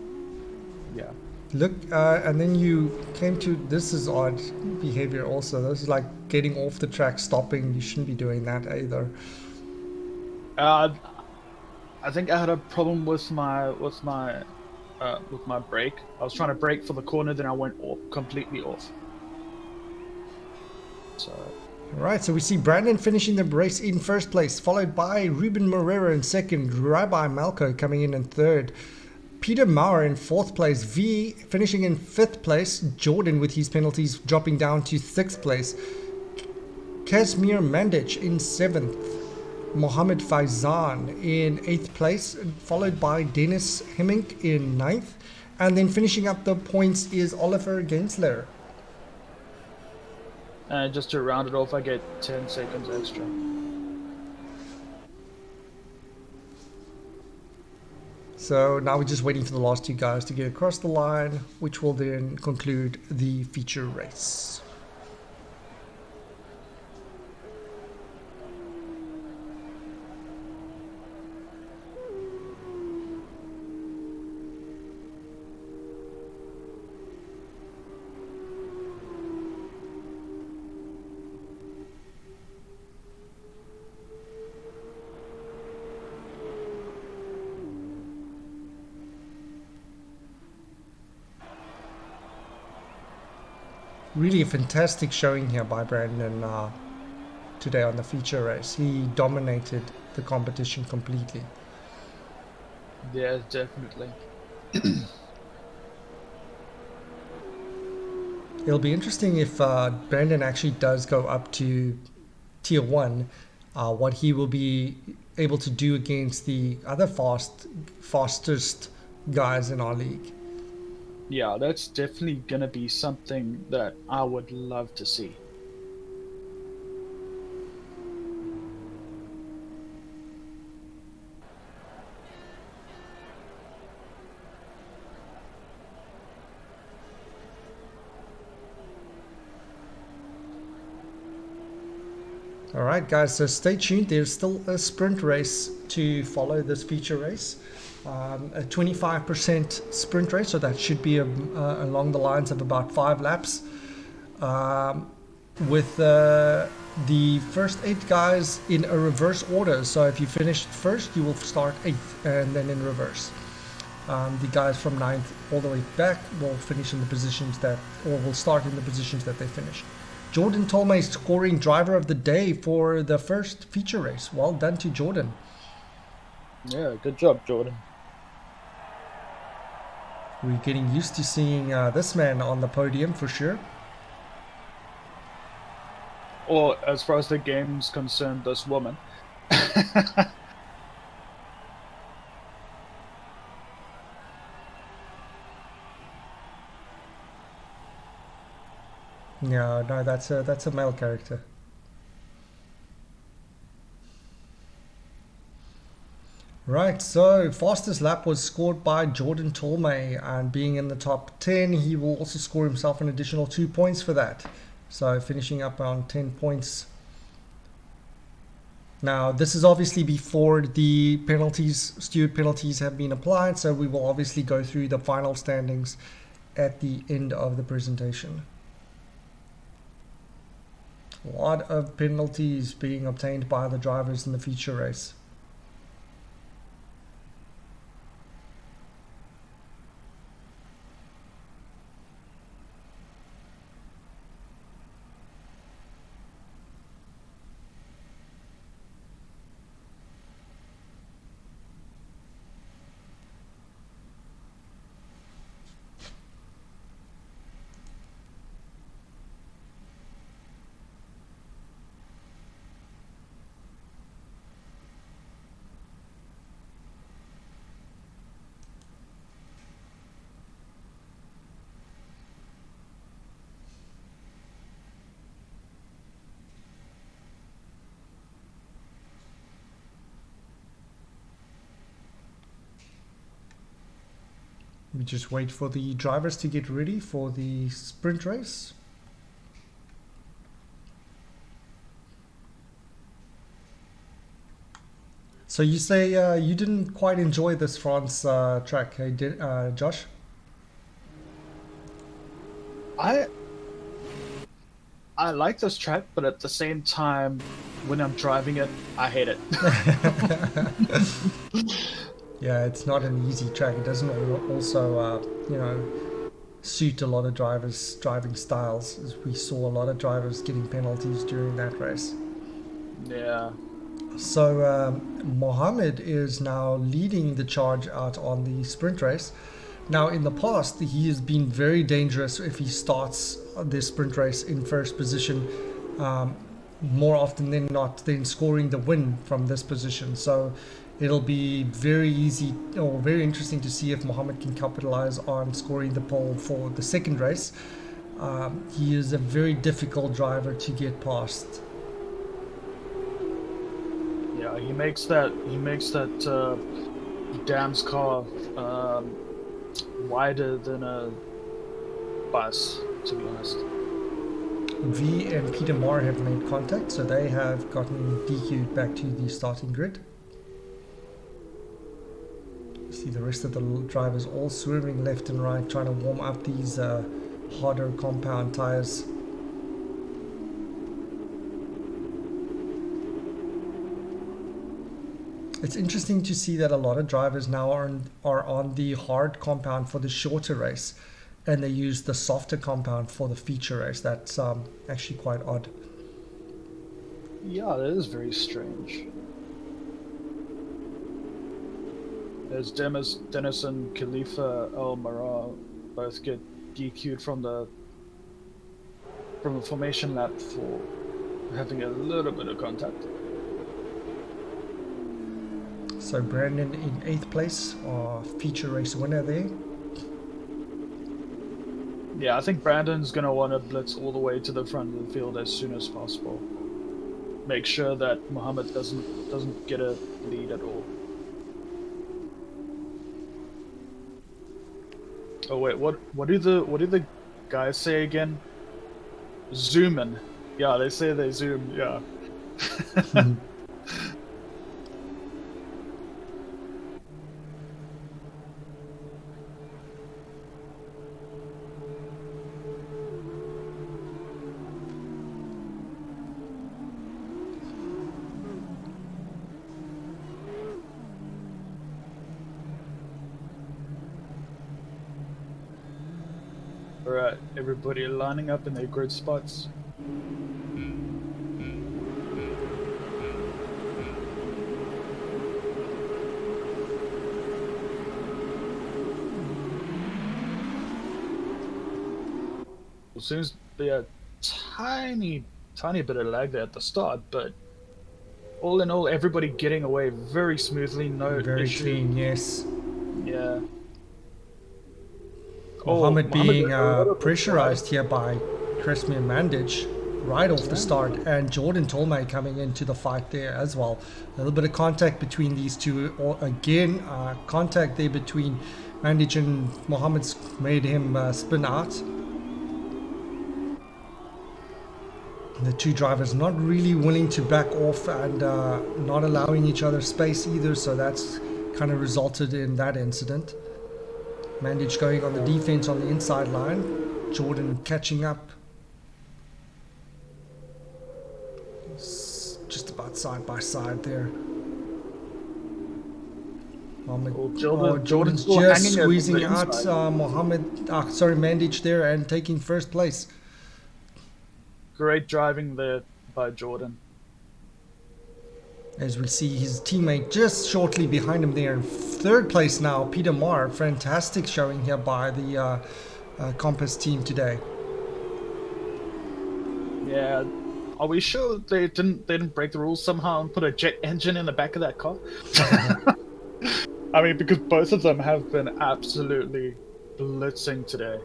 yeah. Look, and then you came to, this is odd behavior also. This is like getting off the track, stopping. You shouldn't be doing that either. I think I had a problem with my brake. I was trying to brake for the corner, then I went off, completely off. So. All right, so we see Brandon finishing the race in first place, followed by Ruben Moreira in second, Rabbi Malco coming in third, Peter Maurer in fourth place, V finishing in fifth place, Jordan with his penalties dropping down to sixth place, Kazmir Mandic in seventh, Mohammed Faizan in eighth place, followed by Dennis Hemmink in ninth, and then finishing up the points is Oliver Gensler. And just to round it off, I get 10 seconds extra. So now we're just waiting for the last two guys to get across the line, which will then conclude the feature race. Really a fantastic showing here by Brandon today on the feature race. He dominated the competition completely. Yeah, definitely. It'll be interesting if Brandon actually does go up to tier 1, what he will be able to do against the other fastest guys in our league. Yeah, that's definitely gonna be something that I would love to see. Alright guys, so stay tuned. There's still a sprint race to follow this feature race. A 25% sprint race, so that should be along the lines of about 5 laps. With the first 8 guys in a reverse order. So if you finished first, you will start 8th and then in reverse. The guys from 9th all the way back will finish in the positions that, or will start in the positions that they finished. Jordan Tolmay scoring driver of the day for the first feature race. Well done to Jordan. Yeah, good job, Jordan. We're getting used to seeing this man on the podium for sure. Or, as far as the game's concerned, this woman. No, that's a male character. Right, so fastest lap was scored by Jordan Tolmay, and being in the top 10, he will also score himself an additional 2 points for that. So finishing up on 10 points. Now, this is obviously before the steward penalties have been applied, so we will obviously go through the final standings at the end of the presentation. A lot of penalties being obtained by the drivers in the feature race. We just wait for the drivers to get ready for the sprint race. So you say you didn't quite enjoy this France track, hey, Josh? I like this track, but at the same time, when I'm driving it, I hate it. Yeah, it's not an easy track. It doesn't also, suit a lot of drivers' driving styles. As we saw a lot of drivers getting penalties during that race. Yeah. So Mohammed is now leading the charge out on the sprint race. Now, in the past, he has been very dangerous if he starts the sprint race in first position. More often than not, then scoring the win from this position. So it'll be very easy or very interesting to see if Mohammed can capitalize on scoring the pole for the second race. He is a very difficult driver to get past. Yeah, he makes that Dam's car wider than a bus, to be honest. V and Peter Marr have made contact, so they have gotten DQ'd back to the starting grid. See the rest of the drivers all swerving left and right, trying to warm up these harder compound tires. It's interesting to see that a lot of drivers now are on the hard compound for the shorter race, and they use the softer compound for the feature race. That's actually quite odd. Yeah, that is very strange. As Dennis and Khalifa El Marah both get DQ'd from the formation lap for having a little bit of contact. So Brandon in 8th place, our feature race winner there. Yeah, I think Brandon's gonna want to blitz all the way to the front of the field as soon as possible. Make sure that Mohammed doesn't get a lead at all. Oh wait, what do the guys say again? Zooming. Yeah, they say they zoom. Yeah. Alright, everybody lining up in their grid spots. As soon as be a tiny bit of lag there at the start, but all in all, everybody getting away very smoothly, no Very issue. clean, yes. Yeah. Mohammed being a little bit pressurized here by Krasmir Mandic right off the start, and Jordan Tolmay coming into the fight there as well. A little bit of contact between these two. Again, contact there between Mandic and Mohammed's made him spin out. The two drivers not really willing to back off and not allowing each other space either, so that's kind of resulted in that incident. Mandich going on the defense on the inside line. Jordan catching up. Just about side by side there. Jordan's still just hanging squeezing it from the out inside. Mandich there and taking first place. Great driving there by Jordan. As we see his teammate just shortly behind him there in third place now, Peter Marr. Fantastic showing here by the Compass team today. Yeah, are we sure they didn't break the rules somehow and put a jet engine in the back of that car? I mean, because both of them have been absolutely blitzing today.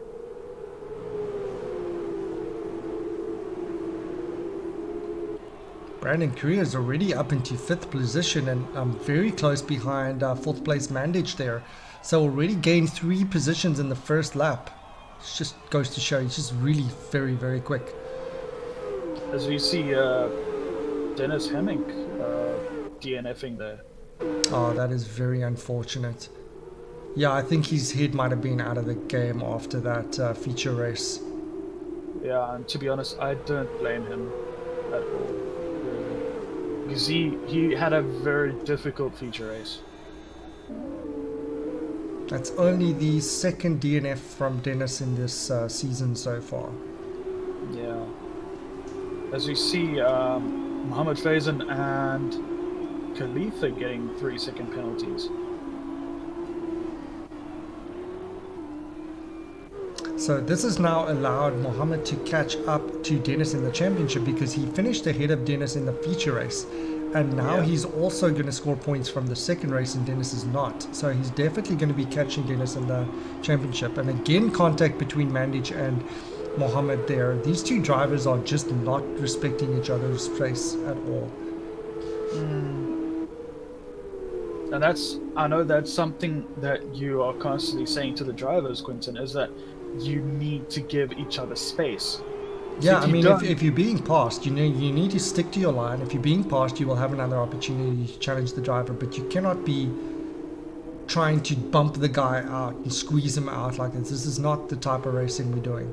Brandon Korea is already up into 5th position and very close behind 4th place Mandich there. So already gained 3 positions in the first lap. It just goes to show he's just really very, very quick. As we see Dennis Hemming DNFing there. Oh, that is very unfortunate. Yeah, I think his head might have been out of the game after that feature race. Yeah, and to be honest, I don't blame him at all. Because he had a very difficult feature race. That's only the 2nd DNF from Dennis in this season so far. Yeah. As we see Mohammed Faison and Khalifa getting 3-second penalties. So this has now allowed Mohammed to catch up to Dennis in the championship because he finished ahead of Dennis in the feature race. And now he's also going to score points from the 2nd race and Dennis is not. So he's definitely going to be catching Dennis in the championship. And again, contact between Mandich and Mohammed there. These two drivers are just not respecting each other's pace at all. And I know that's something that you are constantly saying to the drivers, Quinton, is that you need to give each other space. Yeah, I mean, if you're being passed, you need to stick to your line. If you're being passed, you will have another opportunity to challenge the driver, but you cannot be trying to bump the guy out and squeeze him out like this. This is not the type of racing we're doing.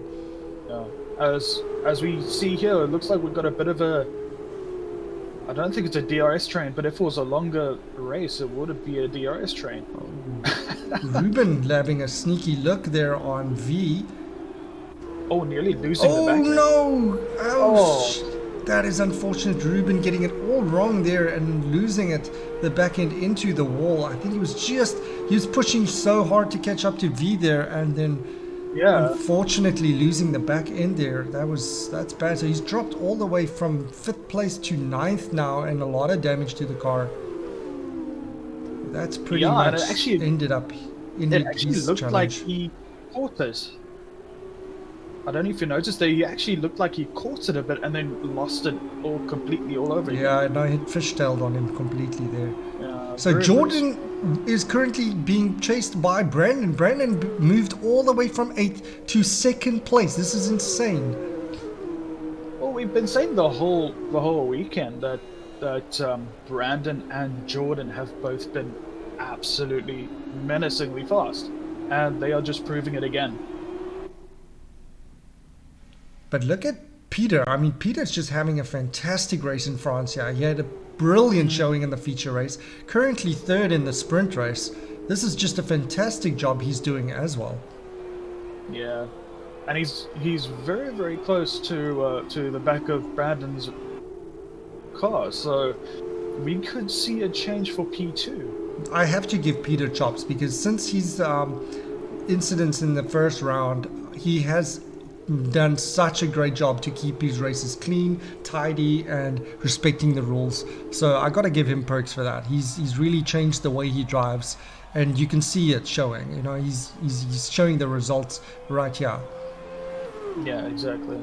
Yeah. As we see here, it looks like we've got a bit of a... I don't think it's a DRS train, but if it was a longer race, it would be a DRS train. Ruben having a sneaky look there on V. Oh, nearly losing the back end. Oh no! Ouch! Oh. That is unfortunate. Ruben getting it all wrong there and losing the back end into the wall. I think he was pushing so hard to catch up to V there, and then unfortunately losing the back end there. That's bad. So he's dropped all the way from 5th place to 9th now, and a lot of damage to the car. That's pretty much and it actually ended his looked challenge. like he caught it. I don't know if you noticed that he actually looked like he caught it a bit and then lost it completely all over again. Yeah, no, it fishtailed on him completely there. Yeah, so Jordan is currently being chased by Brandon. Brandon moved all the way from 8th to 2nd place. This is insane. Well, we've been saying the whole weekend that Brandon and Jordan have both been absolutely menacingly fast, and they are just proving it again. But look at Peter. I mean, Peter's just having a fantastic race in France here. He had a brilliant showing in the feature race. Currently 3rd in the sprint race. This is just a fantastic job he's doing as well. Yeah, and he's very, very close to the back of Brandon's car. So we could see a change for P2. I have to give Peter chops because since his incidents in the first round, he has done such a great job to keep his races clean, tidy, and respecting the rules. So I got to give him perks for that. He's really changed the way he drives, and you can see it showing. You know, he's showing the results right here. Yeah, exactly.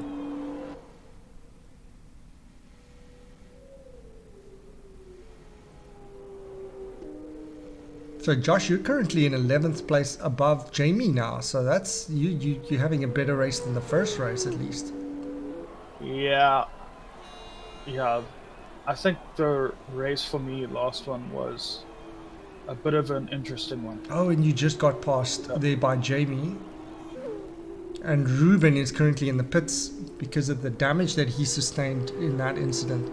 So Josh, you're currently in 11th place above Jamie now. So that's you're having a better race than the first race at least. Yeah. I think the race for me, last one, was a bit of an interesting one. Oh, and you just got passed Yep. there by Jamie. And Ruben is currently in the pits because of the damage that he sustained in that incident.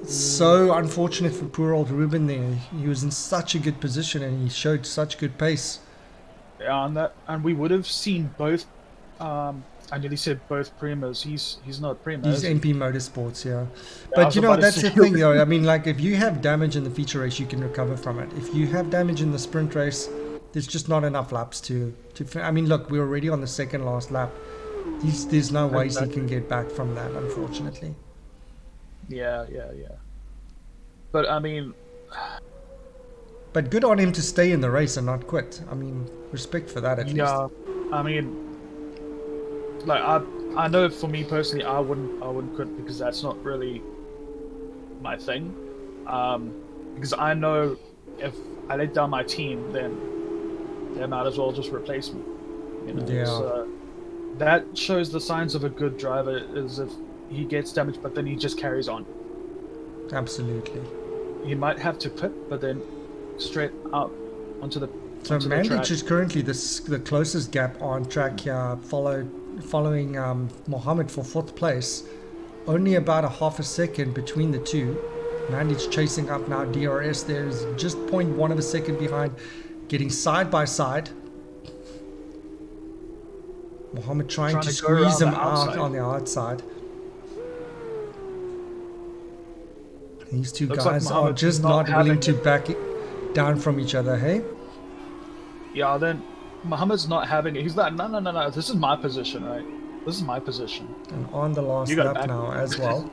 It's so unfortunate for poor old Ruben there. He was in such a good position and he showed such good pace. Yeah, and we would have seen both. I nearly said both Primas. He's not Prima, These is he? MP Motorsports, yeah. Yeah, I But was you know, about to that's say. the thing though. I mean, like, if you have damage in the feature race, you can recover from it. If you have damage in the sprint race, there's just not enough laps I mean, look, we're already on the second last lap. There's no ways he can get back from that, unfortunately. Yeah. But I mean, But good on him to stay in the race and not quit. I mean, respect for that at least. yeah, I mean, like I know for me personally, I wouldn't quit because that's not really my thing. Because I know if I let down my team, then they might as well just replace me. You know, Yeah. so that shows the signs of a good driver is if he gets damaged, but then he just carries on. Absolutely. He might have to quit, but then straight out onto the So onto the track. Mandich is currently the closest gap on track here, following Mohammed for 4th place. Only about a half a second between the two. Mandich chasing up now. DRS there is just 0.1 of a second behind, getting side by side. Mohammed trying to go squeeze around him the out outside. on the outside. These two Looks like guys are Mohammed's just not not willing having to back down from each other, hey? Yeah, then Muhammad's not having it. He's like, no. This is my position, right? This is my position. And on the last You gotta lap back now me. as well.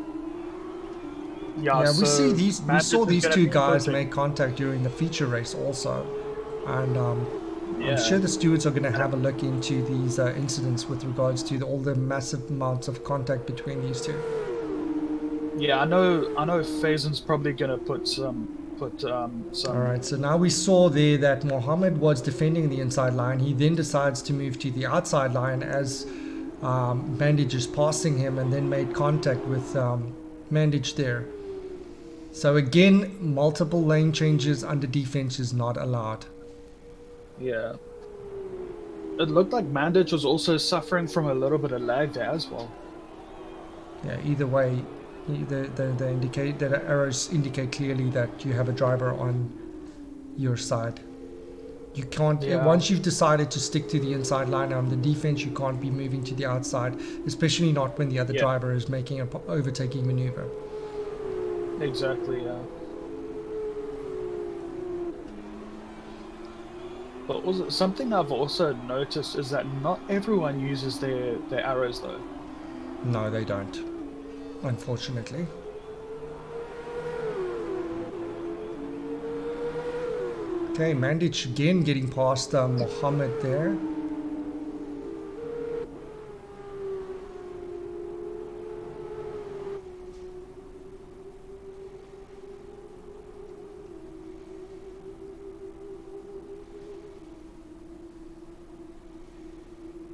Yeah, Yeah, so we saw Mandich is these gonna two be guys pushing. make contact during the feature race also, and Yeah. I'm sure the stewards are going to have a look into these incidents with regards to all the massive amounts of contact between these two. Yeah, I know. Faison's probably gonna put some. All right, so now we saw there that Mohammed was defending the inside line. He then decides to move to the outside line as Mandich is passing him, and then made contact with Mandich there. So again, multiple lane changes under defense is not allowed. Yeah. It looked like Mandich was also suffering from a little bit of lag there as well. Yeah, either way, the indicate that arrows indicate clearly that you have a driver on your side. You can't once you've decided to stick to the inside line on the defense, you can't be moving to the outside, especially not when the other driver is making an overtaking maneuver. Exactly. Yeah. But also, something I've also noticed is that not everyone uses their arrows though. No, they don't. Unfortunately. Okay, Mandich again getting past Mohammed there.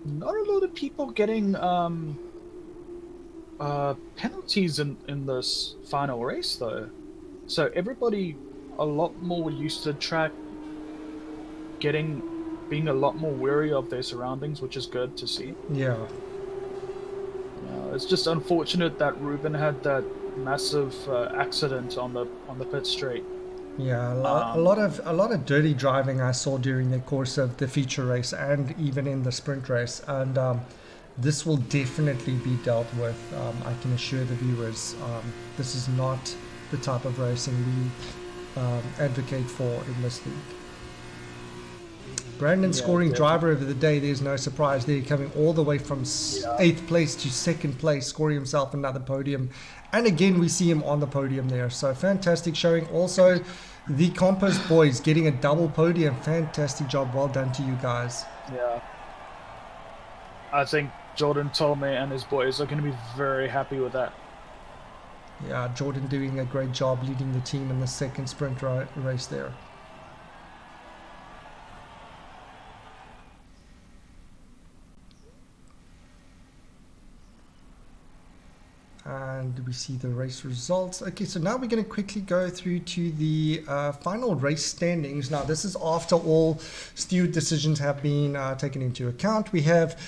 Not a lot of people getting penalties in this final race though. So everybody a lot more used to the track, being a lot more wary of their surroundings, which is good to see. Yeah. It's just unfortunate that Ruben had that massive accident on the pit straight. Yeah, a lot of dirty driving I saw during the course of the feature race and even in the sprint race, and this will definitely be dealt with. I can assure the viewers, this is not the type of racing we advocate for in this league. Brandon scoring definitely. driver of the day. There's no surprise there, coming all the way from 8th place to 2nd place, scoring himself another podium. And again, we see him on the podium there. So fantastic showing. Also, the Compost boys getting a double podium. Fantastic job. Well done to you guys. Yeah. I think Jordan Tolme and his boys are going to be very happy with that. Yeah, Jordan doing a great job leading the team in the second sprint race there. And we see the race results. Okay, so now we're going to quickly go through to the final race standings. Now, this is after all steward decisions have been taken into account. We have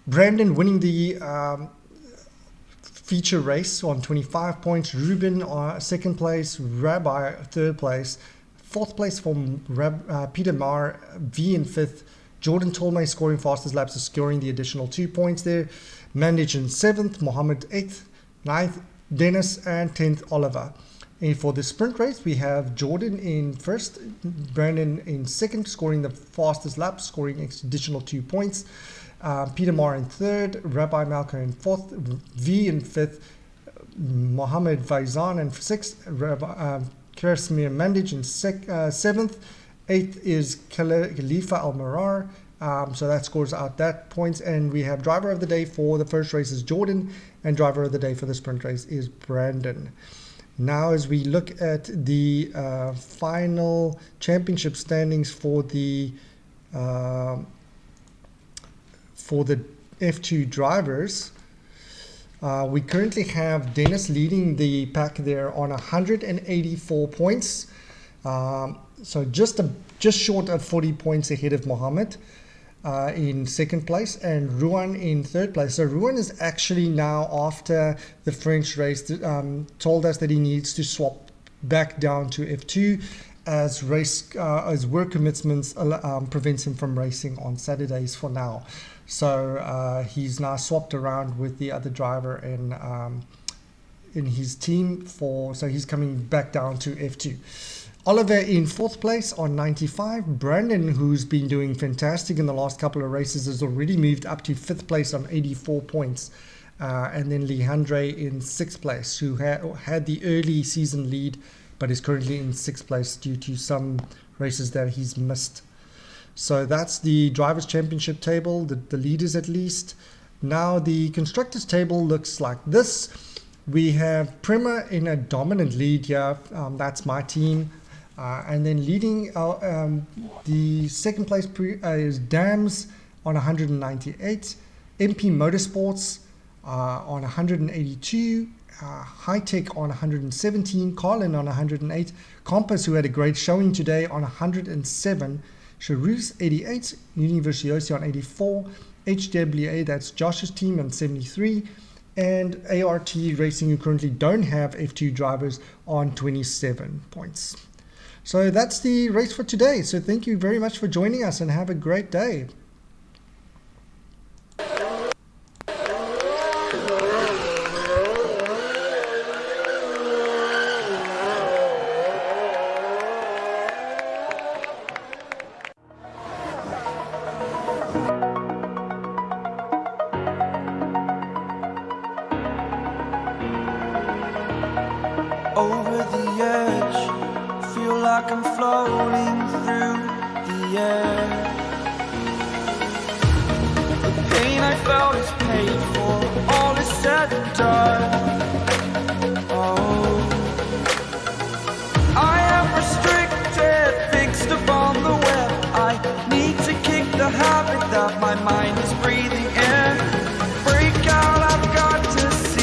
Brandon winning the feature race on 25 points, Ruben second place, Rabbi third place, fourth place from Peter Marr, V in fifth, Jordan Tolmay scoring fastest laps, scoring the additional 2 points there, Mandich in seventh, Mohammed eighth, ninth, Dennis, and 10th, Oliver. And for the sprint race, we have Jordan in first, Brandon in second, scoring the fastest lap, scoring additional 2 points. Peter Marr in third, Rabbi Malka in fourth, V in fifth, Mohammed Faizan in sixth, Kasimir Mandic in seventh, eighth is Khalifa Al-Marar. So that scores out that points, and we have driver of the day for the first race is Jordan, and driver of the day for the sprint race is Brandon. Now, as we look at the final championship standings for the F2 drivers, we currently have Dennis leading the pack there on 184 points. So just short of 40 points ahead of Mohammed in second place, and Rouen in third place. So Rouen is actually now, after the French race, told us that he needs to swap back down to F2 as work commitments prevents him from racing on Saturdays for now. So he's now swapped around with the other driver in his team so he's coming back down to F2. Oliver in fourth place on 95. Brandon, who's been doing fantastic in the last couple of races, has already moved up to fifth place on 84 points. And then Leandre in sixth place, who had the early season lead, but is currently in sixth place due to some races that he's missed. So that's the Drivers' Championship table, the leaders at least. Now the Constructors' table looks like this. We have Prima in a dominant lead here. That's my team. And then leading the second place is Dams on 198. MP Motorsports on 182. High Tech on 117. Carlin on 108. Compass, who had a great showing today, on 107. Charus 88, Universiosi on 84, HWA, that's Josh's team, on 73, and ART Racing, who currently don't have F2 drivers, on 27 points. So that's the race for today. So thank you very much for joining us, and have a great day. Over the edge, feel like I'm floating through the air. The pain I felt is paid for, all is said and done. Oh, I am restricted, fixed upon the web. I need to kick the habit that my mind is breathing in. Break out, I've got to see.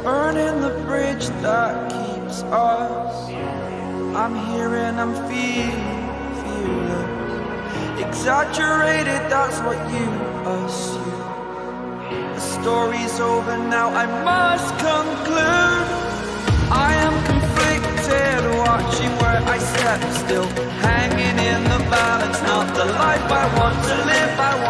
Burning the bridge that keeps us. I'm here and I'm feeling exaggerated, that's what you assume. The story's over now, I must conclude. I am conflicted, watching where I step still, hanging in the balance. Not the life I want to live, I want